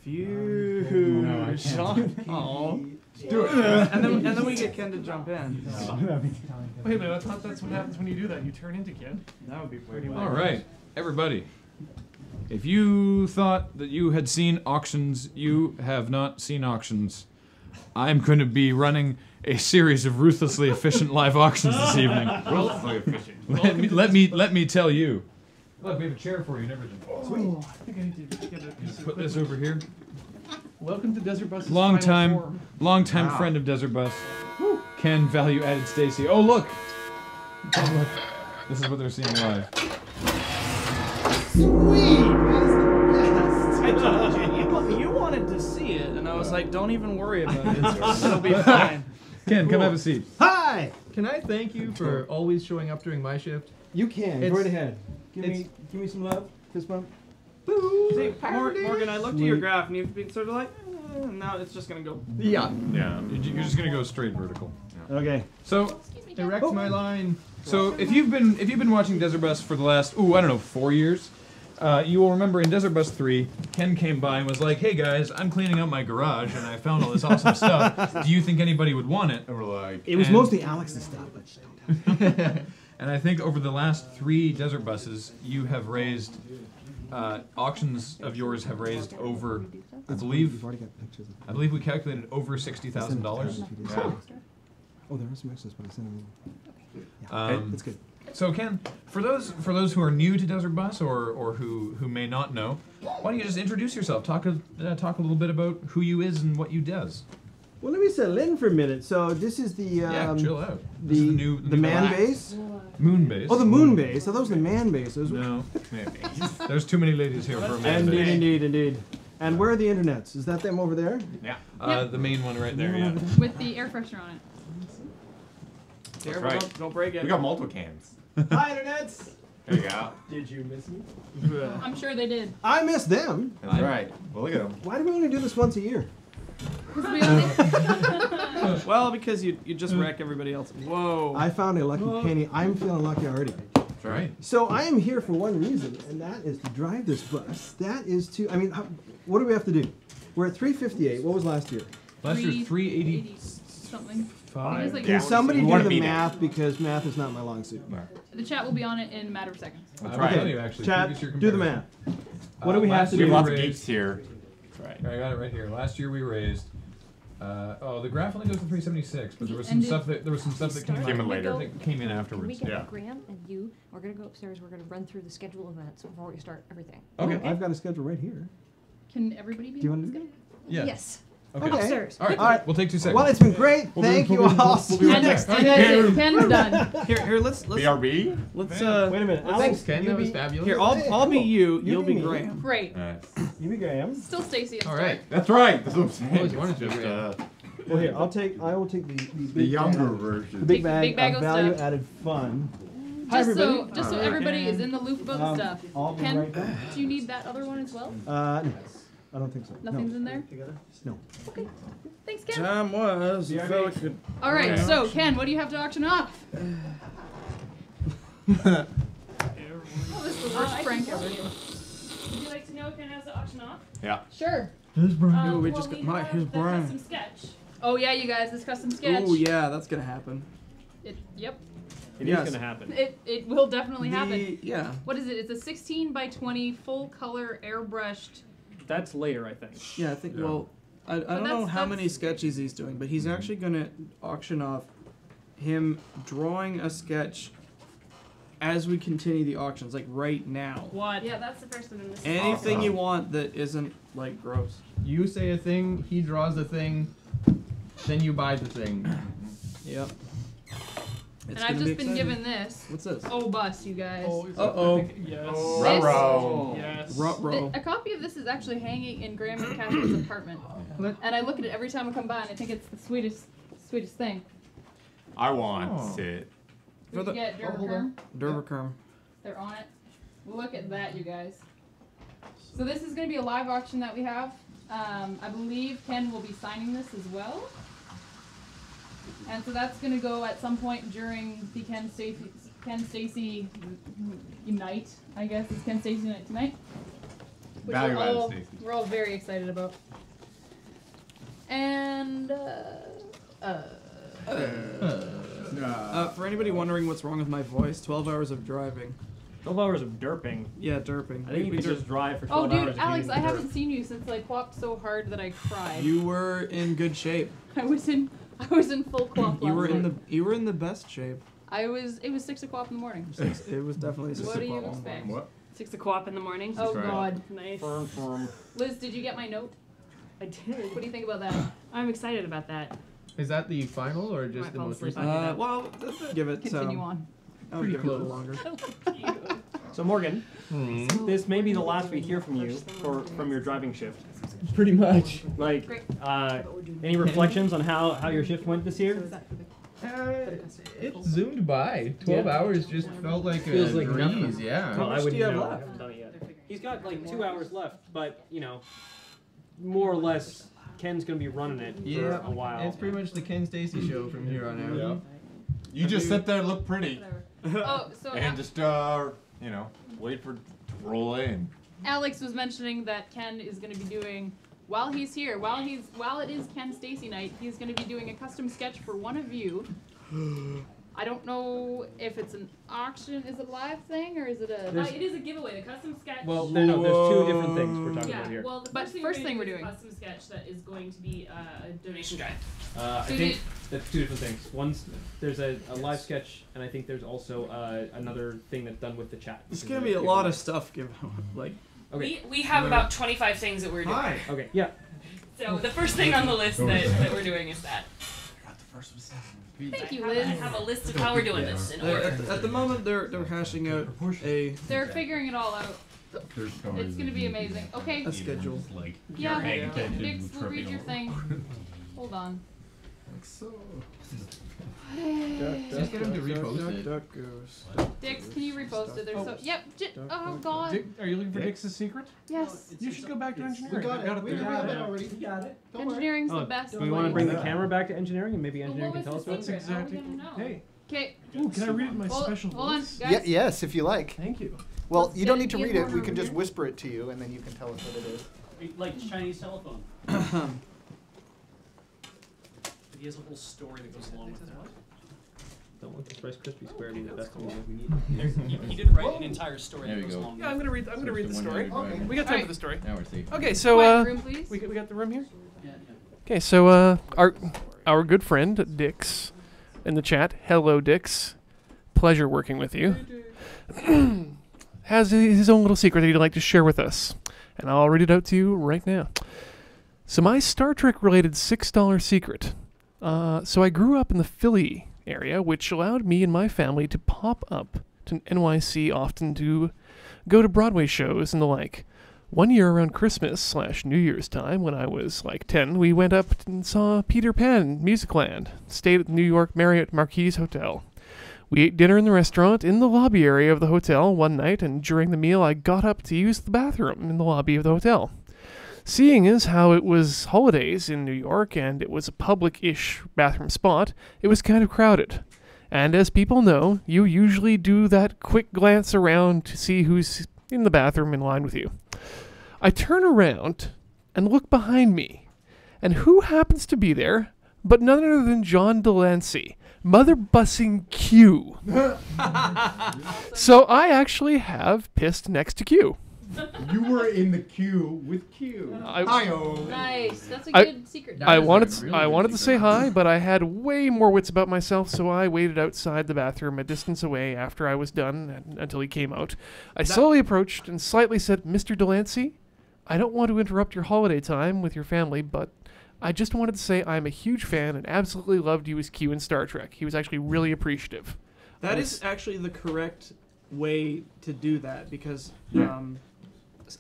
Phew. No, I can't. Oh. Do it. And then we get Ken to jump in. Wait a minute, I thought that's what happens when you do that. You turn into Ken. That would be pretty much. All right, everybody. If you thought that you had seen auctions, you have not seen auctions. I'm going to be running a series of ruthlessly efficient live auctions this evening. Ruthlessly efficient. Let me tell you. Look, we have a chair for you and everything. Sweet. I think I need to get a piece of Put this equipment. over here. Welcome to Desert Bus's Long final form. time friend of Desert Bus. Ken, value added Stacy. Oh look! Oh look! This is what they're seeing live. Sweet! I told you, you wanted to see it, and I was like, don't even worry about it. It'll be fine. Ken, come have a seat. Hi! Can I thank you for always showing up during my shift? You can. It's- Go right ahead. Give me some love. Fist bump. See, Morgan, I looked at your graph, and you've been sort of like, now it's just gonna go. Yeah. Yeah, you're just gonna go straight vertical. Yeah. Okay. So, Direct my line. so if you've been watching Desert Bus for the last I don't know 4 years, you will remember in Desert Bus 3, Ken came by and was like, "Hey guys, I'm cleaning out my garage and I found all this awesome stuff. Do you think anybody would want it?" And we're like, It was And- mostly Alex's stuff, but don't. And I think over the last 3 Desert Buses, you have raised auctions of yours have raised over, I believe. We've already got pictures of I believe we calculated over $60,000. Yeah. Oh, there are some extras, but I sent them in. Yeah, that's good. So Ken, for those who are new to Desert Bus or who may not know, why don't you just introduce yourself? Talk a little bit about who you is and what you does. Well, let me settle in for a minute. So this is the Yeah, chill out. This is the man base. Moon base. Oh, the moon base. So those are the man bases. No, there's too many ladies here for a man Indeed, base. indeed, indeed. And where are the internets? Is that them over there? yeah. The main one right there. Yeah. With the air freshener on it. Careful, right. don't break it. We got multiple cans. Hi, internets. There you go. Did you miss me? I'm sure they did. I miss them. That's right. Well, look at them. Why do we only do this once a year? 'Cause we only Well, because you just wreck everybody else. Whoa. I found a lucky penny. I'm feeling lucky already. That's right. So I am here for one reason, and that is to drive this bus. That is to, I mean, what do we have to do? We're at 358. What was last year? Last year 380. something. Five. It was like Can somebody We do wanna the be there. math, because math is not my long suit. The chat will be on it in a matter of seconds. That's right. Tell you, actually. Chat, Previous year do the comparison. math. What do we have last to We year have lots of raised- geeks here. That's right. I got it right here. Last year we raised. The graph only goes to 376, but there was some And stuff that Came in later. that came in Can we afterwards. get Yeah. Graham and you? We're gonna go upstairs. We're gonna run through the schedule of events before we start everything. Okay. I've got a schedule right here. Can everybody be? Do you on want the to do Yeah. Yes. Okay. Okay. Upstairs. All right. All right. We'll take 2 seconds. Well, it's been great. Thank you all. See you right next back. time. And Ken's done. Here, let's BRB? let's Wait a minute. Thanks, Alex, Ken. you That was be, fabulous. here. I'll be you. You You'll be be me. Graham. Great. you be Graham. Still Stacy. All right. That's right. That's what I'm saying. Always wanted to, Just, yeah. Well, here, I will take the the big younger bag, the version. big bag, Big bag of of stuff. value-added fun. Hi, Just so, everybody. just so everybody is in the loop about the stuff. I'll be Ken, right back. do you need that other one as well? No, I don't think so. Nothing's no. in there. No. Okay. Thanks, Ken. Time was. You felt good. All right. Okay. So, Ken, what do you have to auction off? Oh, this is the worst prank ever. Would you like to know what Ken has to auction off? Yeah. Sure. Ooh, we Well, just got we my. have Here's the Brian. custom sketch. Oh yeah, you guys, this custom sketch. Oh yeah, that's gonna happen. Yep. It Yes. is gonna happen. It will definitely happen. Yeah. What is it? It's a 16 by 20 full color airbrushed. That's later, I think. Yeah, I think. Yeah. Well, I don't know that's- how many sketches he's doing, but he's actually gonna auction off him drawing a sketch as we continue the auctions, like right now. What? Yeah, that's the first one in this. Anything you want that isn't like gross. You say a thing, he draws a thing, then you buy the thing. Yep. And I've just been given this. What's this? Oh, bus, you guys. Uh-oh. Yes. Ruh-roh. Yes. Ruh-roh. A copy of this is actually hanging in Graham and Catherine's apartment, and I look at it every time I come by, and I think it's the sweetest thing. I want it. We For the- can get hold Durbakerm. Durbakerm. They're on it. Look at that, you guys. So this is going to be a live auction that we have. I believe Ken will be signing this as well. And so that's going to go at some point during the Ken Stacy night, I guess. It's Ken Stacy night tonight. which Value added, Stacey. we're all very excited about. And For anybody wondering what's wrong with my voice, 12 hours of driving. 12 hours of derping. Yeah, derping. I think you We could derp- just drive for oh, 12 dude, hours. if you Alex, didn't I derp. haven't seen you since I quapped so hard that I cried. You were in good shape. I was in full quap. You were last in night. the the best shape. It was 6 o'clock in the morning. It was definitely 6 What do you o'clock. expect? What? 6 o'clock in the morning. Oh right. God. Nice. Firm. Liz, did you get my note? I did. What do you think about that? I'm excited about that. Is that the final or just Might the fall most asleep recent? on Well, give it. Continue on. I'll Pretty give it a little close. longer. So Morgan, this may be the last we hear from you from your driving shift. Pretty much. Like, Great. any reflections on how your shift went this year? It zoomed by. 12 Yeah. hours just felt like Feels a like breeze, nothing. yeah. Well, much I wouldn't do you have know. left? I haven't done it yet. He's got like 2 hours left, but more or less, Ken's gonna be running it Yeah, for a while. it's pretty much the Ken Stacy show from here on out. Yeah. You just sit there, look pretty, Whatever. Oh, so and just wait for it to roll in. Alex was mentioning that Ken is going to be doing while he's here, while it is Ken Stacy night, he's going to be doing a custom sketch for one of you. I don't know if it's an auction. Is it a live thing or is it a? It is a giveaway. The custom sketch. Well, there's 2 different things we're talking about yeah. here. Well, the But first thing we're we're doing doing- is a custom sketch that is going to be a donation drive. I So think that's 2 different things. One's there's a live sketch, and I think there's also another thing that's done with the chat. It's gonna be a lot of stuff given. Like, Okay. We have about 25 things that we're doing. hi. Okay. Yeah. So the first thing on the list that we're doing is that. Thank you, I Liz. have a list of how we're doing this in order. At the moment, they're hashing out They're figuring it all out. It's gonna be amazing. Okay. a schedule. Yeah. Dix, we'll read your thing. Hold on. Just get him to repost it. Dix, can you repost it? There's so. Yep. Oh God. Dick, are you looking for Dick's secret? Yes. You should go back to engineering. We got I've got it. it We there. have it already. We got it. Don't worry. Engineering's the best. Do we want to way. bring the camera back to engineering, and maybe But engineering what can was tell the us what? secret? How are we exactly- gonna know? Hey. Okay. Ooh, can I read it in my special Hold on, voice? guys. Yes, if you like. Thank you. Well, Let's you get don't it need to in read it. order We can over just here. whisper it to you, and then you can tell us what it is. Like Chinese telephone. He has a whole story that goes along with that. Don't want this Rice Krispie square to be the best one we need. He did write an entire story There that you goes go. along with Yeah, I'm gonna read the story. Okay. We got time Alright. for the story. Now we're safe. Okay, so Quiet room, please. we got the room here. Yeah. Okay, so our good friend Dix in the chat. Hello, Dix. Pleasure working with you. Has his own little secret that he'd like to share with us, and I'll read it out to you right now. So my Star Trek related $6 secret. So I grew up in the Philly area, which allowed me and my family to pop up to NYC often to go to Broadway shows and the like. One year around Christmas/New Year's time, when I was like 10, we went up and saw Peter Pan Musicland, stayed at the New York Marriott Marquis Hotel. We ate dinner in the restaurant in the lobby area of the hotel one night, and during the meal I got up to use the bathroom in the lobby of the hotel. Seeing as how it was holidays in New York and it was a public-ish bathroom spot, it was kind of crowded. And as people know, you usually do that quick glance around to see who's in the bathroom in line with you. I turn around and look behind me, and who happens to be there but none other than John Delancie, mother bussing Q. So I actually have pissed next to Q. You were in the queue with Q. Hi-oh. Nice. That's a I- good secret. I is a wanted really I good wanted to say secret. hi, but I had way more wits about myself, so I waited outside the bathroom a distance away after I was done until he came out. I slowly approached and slightly said, "Mr. Delancey, I don't want to interrupt your holiday time with your family, but I just wanted to say I'm a huge fan and absolutely loved you as Q in Star Trek." He was actually really appreciative. That is actually the correct way to do that because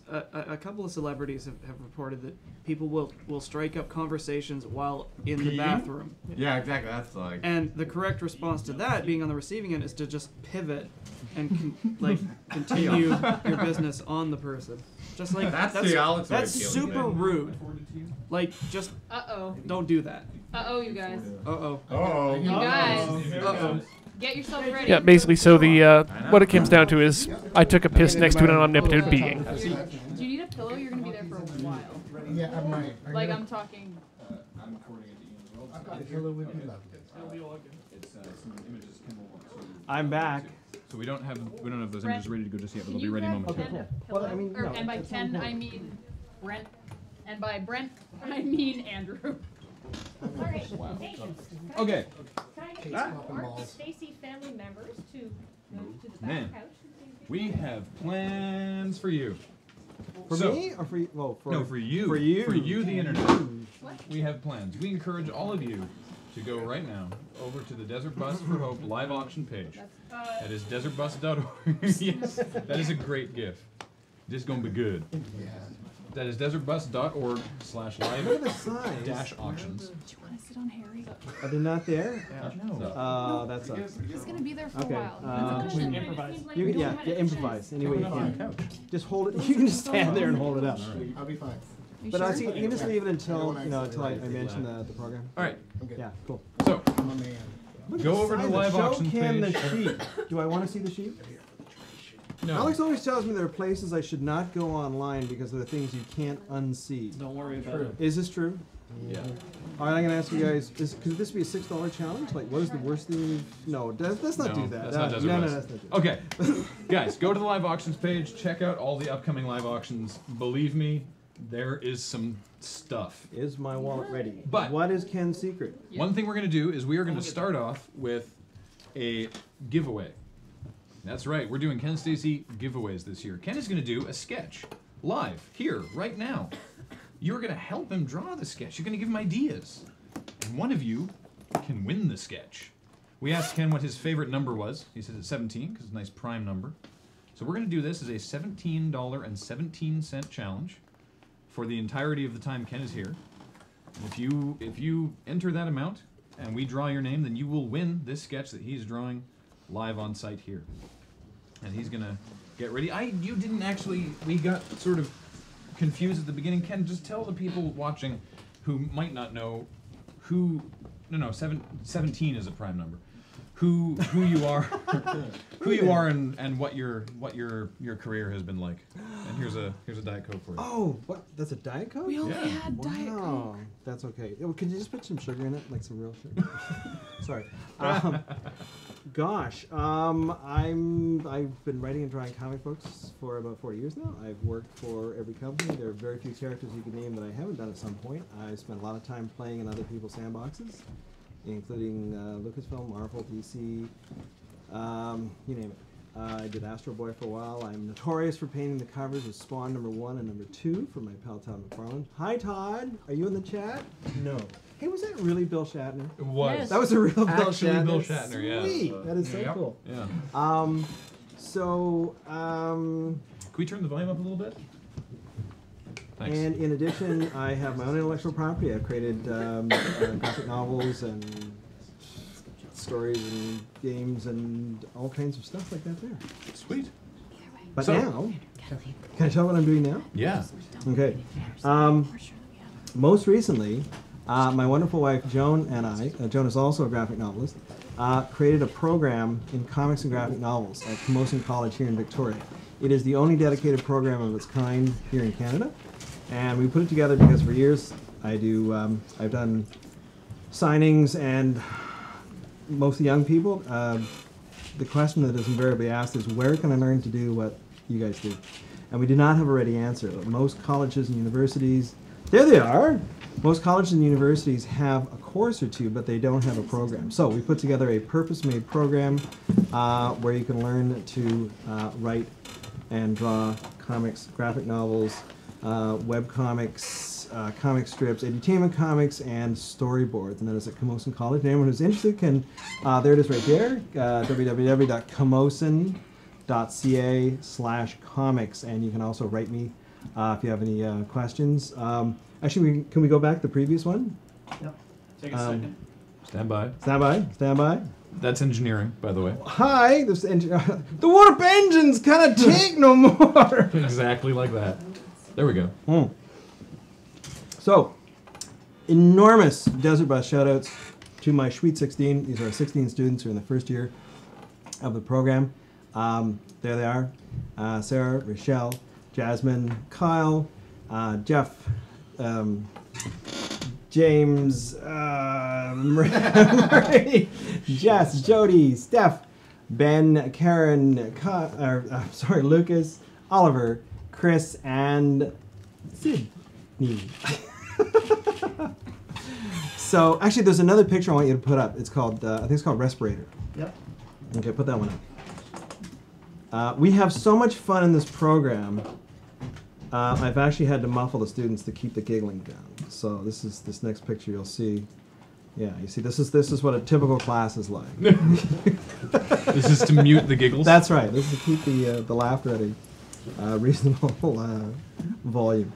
a couple of celebrities have reported that people will strike up conversations while in the Peeing? bathroom. Yeah, exactly. That's like. And the correct response to that, being on the receiving end, is to just pivot and continue your business on the person. Just like That's the Alex way of that's killing super it. rude. Like, just Uh-oh. don't do that. Uh-oh, you guys. Uh-oh. Oh. You guys. Uh-oh. Get yourself ready. Yeah, basically, so the what it comes down to is I took a piss next to an omnipotent being. Do you need a pillow? You're gonna be there for a while. Yeah, I'm right. Like I'm talking. I'm recording it to Ian as well. I've got a pillow with me. It's some images Kim will want. I'm back. So we don't have those Brent, images ready to go just yet, but Can they'll be you ready grab momentarily. Ken a Well, pillow? I mean, Or- no, and by at some Ken, point. I mean Brent. And by Brent, I mean Andrew. Alright, Wow. hey, Okay. can I get Ah. our Stacy family members to go to the back Man, couch? we have plans for you. For So- me or for you? Well, No, for you. For you. For you, the internet. We have plans. We encourage all of you to go right now over to the Desert Bus for Hope live auction page. That is desertbus.org. Yes, that is a great GIF. This is going to be good. That is desertbus.org/live-auctions. Do you want to sit on Harry? Are they not there? No. That sucks. He's gonna be there for Okay. a while. That's a cushion. Improvise. Anyway, just hold it. You can just stand there and hold it up. I'll be fine. But I see you can just leave it until until I mention the program. All right. Yeah. Cool. So I'm a man. Look at go the over to size the of live show auction Cam page. the sheep. Do I want to see the sheep? No. Alex always tells me there are places I should not go online because there are things you can't unsee. Don't worry about it. Is this true? Yeah. All right, I'm gonna ask you guys: could this be a $6 challenge? Like, what is the worst thing? No, let's not do that. That's not Desert no, Bus. that's not it. Okay, guys, go to the live auctions page. Check out all the upcoming live auctions. Believe me, there is some stuff. Is my wallet ready? But what is Ken's secret? One thing we're going to do is we are going to start off with a giveaway. That's right, we're doing Ken Stacy giveaways this year. Ken is going to do a sketch live here right now. You're going to help him draw the sketch. You're going to give him ideas. And one of you can win the sketch. We asked Ken what his favorite number was. He says it's 17 because it's a nice prime number. So we're going to do this as a $17.17 challenge for the entirety of the time Ken is here. If you enter that amount and we draw your name, then you will win this sketch that he's drawing live on site here. And he's going to get ready. You didn't actually, we got sort of confused at the beginning. Ken, just tell the people watching who might not know who, 17 is a prime number. Who you are, who you are, and what your career has been like. And here's a Diet Coke for you. Oh, what? That's a Diet Coke? We only Yeah. had Diet Coke. That's okay. Can you just put some sugar in it, like some real sugar? Sorry. Gosh, I've been writing and drawing comic books for about 40 years now. I've worked for every company. There are very few characters you can name that I haven't done at some point. I spent a lot of time playing in other people's sandboxes, including Lucasfilm, Marvel, DC, you name it. I did Astro Boy for a while. I'm notorious for painting the covers of Spawn #1 and #2 for my pal Todd McFarlane. Hi Todd, are you in the chat? No. Hey, was that really Bill Shatner? It was. Yes. That was a real Bill Actually Shatner. Bill Shatner, yeah. Sweet. That is so Yep. cool. Yeah. Can we turn the volume up a little bit? Thanks. And in addition, I have my own intellectual property. I've created graphic novels and stories and games and all kinds of stuff like that there. Sweet. But So- now, can I tell what I'm doing now? Yeah. Okay. Most recently, my wonderful wife Joan and I, Joan is also a graphic novelist, created a program in comics and graphic novels at Camosun College here in Victoria. It is the only dedicated program of its kind here in Canada, and we put it together because for years I've done signings and mostly young people. The question that is invariably asked is, where can I learn to do what you guys do? And we do not have a ready answer. Most colleges and universities, there they are! Most colleges and universities have a course or two, but they don't have a program. So we put together a purpose-made program where you can learn to write and draw comics, graphic novels, web comics, comic strips, edutainment comics, and storyboards. And that is at Camosun College. And anyone who's interested can, there it is right there, www.camosun.ca/comics. And you can also write me if you have any questions. Actually, can we go back to the previous one? Yep. Take a second. Stand by. Stand by. Stand by. That's engineering, by the way. Hi, this the warp engines kind of take no more. Exactly like that. There we go. So, enormous Desert Bus shoutouts to my Sweet 16. These are 16 students who are in the first year of the program. There they are. Sarah, Rochelle, Jasmine, Kyle, Jeff, James, Murray, Jess, Jody, Steph, Ben, Karen, Lucas, Oliver, Chris, and Sydney. So, actually, there's another picture I want you to put up. It's called, I think it's called Respirator. Yep. Okay, put that one up. We have so much fun in this program. I've actually had to muffle the students to keep the giggling down. So this next picture you'll see. Yeah, you see, this is what a typical class is like. This is to mute the giggles? That's right. This is to keep the laughter at a reasonable volume.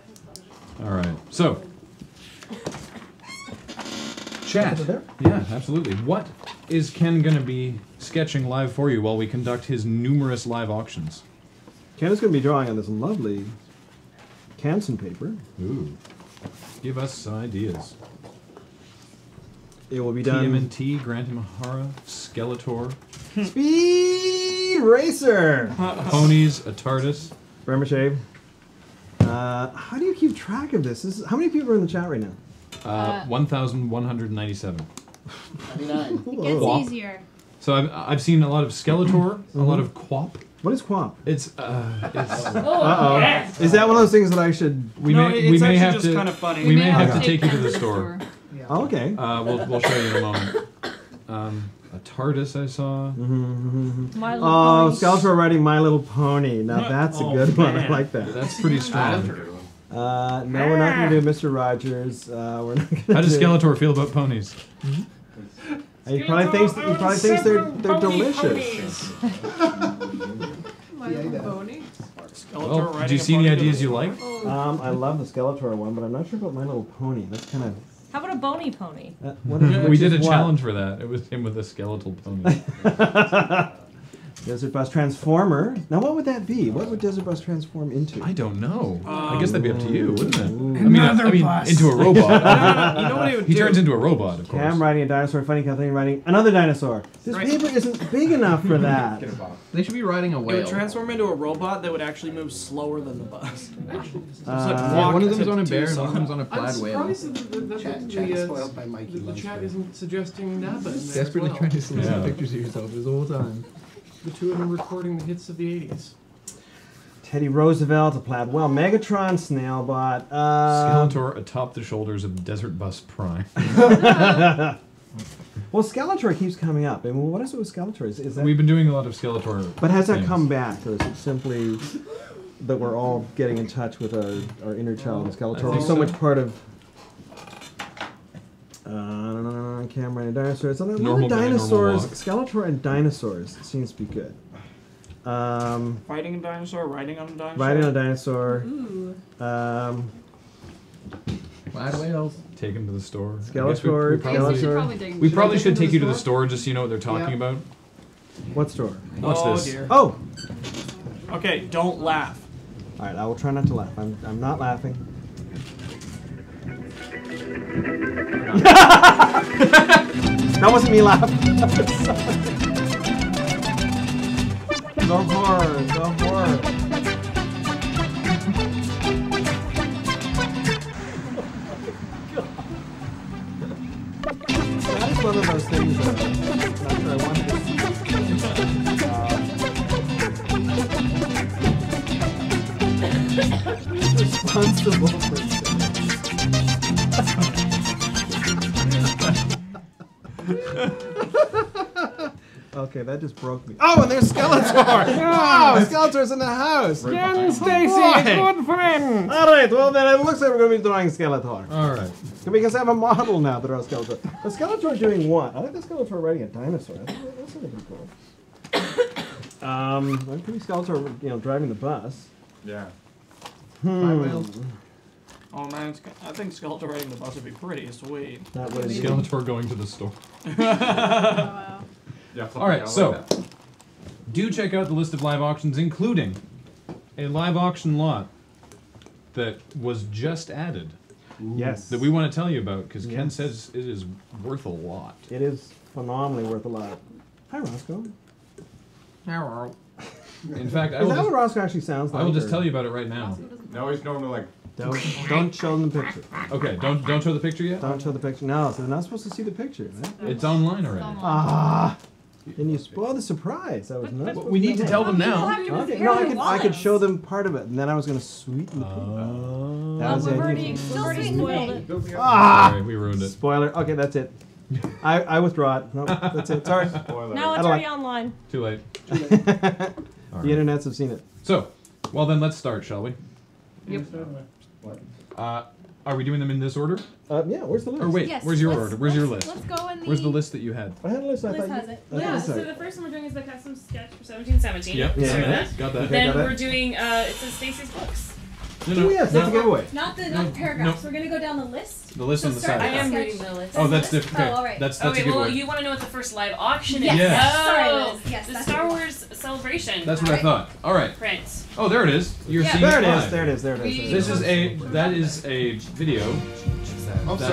All right. So, chat. Yeah, absolutely. What is Ken going to be sketching live for you while we conduct his numerous live auctions? Ken is going to be drawing on this lovely Canson paper. Ooh. Give us some ideas. It will be done. TMNT, Grant Imahara, Skeletor. Speed Racer! Ponies, a TARDIS. Vermiche. How do you keep track of this? How many people are in the chat right now? 1,197. 99. It gets Quap. easier. So I've seen a lot of Skeletor, a lot of Quap. What is Quap? It's Uh-oh. Is that one of those things that I should... We may have to kind of funny. We may have to take you to the store. Oh, okay. We'll show you in a moment. A TARDIS I saw. My Little Oh, Pony. Skeletor riding My Little Pony. Now that's a good one. I like that. That's pretty strong. No, we're not going to do Mr. Rogers. We're not gonna How does do... Skeletor feel about ponies? He probably thinks they're delicious. My Little Pony. Well, do you see any ideas you like? I love the Skeletor one, but I'm not sure about My Little Pony. That's kind of... How about a bony pony? We did a challenge for that. It was him with a skeletal pony. Desert Bus Transformer. Now, what would that be? What would Desert Bus transform into? I don't know. I guess that'd be up to you, wouldn't it? Another I mean, bus. into a robot. You know what he would He do? turns into a robot, of course. Cam riding a dinosaur, Funny Kathleen riding another dinosaur. This paper isn't big enough for that. They should be riding a It whale. would transform into a robot that would actually move slower than the bus. Yeah, one of them's on a bear and one of them's on a plaid whale. I'm surprised that Chat is spoiled by Mikey the chat Lunsford. isn't suggesting Napa in there as Desperately well. trying to solicit Yeah. pictures of yourself this whole time. The two of them recording the hits of the 80s. Teddy Roosevelt, a plaid whale, Megatron, Snailbot. Skeletor atop the shoulders of Desert Bus Prime. Well, Skeletor keeps coming up. I mean, what is it with Skeletor? Is that... We've been doing a lot of Skeletor. But has that things. come back, or is it simply that we're all getting in touch with our inner child and Skeletor? think Is so much part of... Camera and dinosaurs. A lot Normal of guy, normal dinosaurs. walk. Skeletor and dinosaurs seems to be good. Fighting a dinosaur, riding on a dinosaur. Riding on a dinosaur. Ooh. Plaid whales. Take him to the store. Skeletor, Skeletor. We probably should take you to the store just so you know what they're talking about. What store? Watch Oh, this. dear. Oh! Okay, don't laugh. Alright, I will try not to laugh. I'm not laughing. That wasn't me laughing. The horror, the horror. That is one of those things that I'm not sure I wanted to see. Responsible for Okay, that just broke me. Oh, and there's Skeletor! Wow, Skeletor's in the house! Ken Stacy, good friend! Alright, well then it looks like we're going to be drawing Skeletor. Alright. Because I have a model now to draw Skeletor. But Skeletor doing what? I like the Skeletor riding a dinosaur. That's really cool. I'm pretty Skeletor, driving the bus. Yeah. Oh man, I think Skeletor riding the bus would be pretty sweet. That would be Skeletor going to the store. Wow. Yeah, alright, so do check out the list of live auctions, including a live auction lot that was just added. Yes. That we want to tell you about because Ken Yes. says it is worth a lot. It is phenomenally worth a lot. Hi, Roscoe. In fact, I Is will that what just, Roscoe actually sounds like? I will just or- tell you about it right now. No, he's normally like. Don't show them the picture. Okay, don't show the picture yet. Don't show the picture. No, so they're not supposed to see the picture. Right? It's online already. Ah, then you spoil the surprise. I was not. Well, we need to tell them now. Okay. No, I could show them part of it, and then I was going to sweeten the picture. That was the idea. spoiled it. Ah, Sorry, we ruined it. Spoiler. Okay, that's it. I withdraw it. Nope, that's it. Sorry. Spoiler. Now it's already online. Too late. The internets have seen it. So, well then, let's start, shall we? Yep. Are we doing them in this order? Yeah. Where's the list? Or wait, Yes, where's your let's- order? Where's your let's- list? let's go in the- Where's the list that you had? I had a list. I Liz thought has you, it. I thought Yeah, you so said. the first one we're doing is the custom sketch for 1717. Yep. Sorry, Yeah. that. Got that. Then got that. we're doing, it says Stacy's books. No, Oh yes, that's a giveaway. Not the No, paragraphs. no. We're gonna go down the list. The list So on the start side. I with am sketch. reading the list. Oh, that's different. Okay. Oh, all right. That's a Okay, well, giveaway. you want to know what the first live auction Yes. is. Yes. Oh, Sorry, Liz. Yes, the that's Star what Wars Celebration. That's what I thought. All right. Print. Oh, there it is. You're Yeah. seeing There it live. is. There it is. There it is. This is that is a video. Oh, that sorry.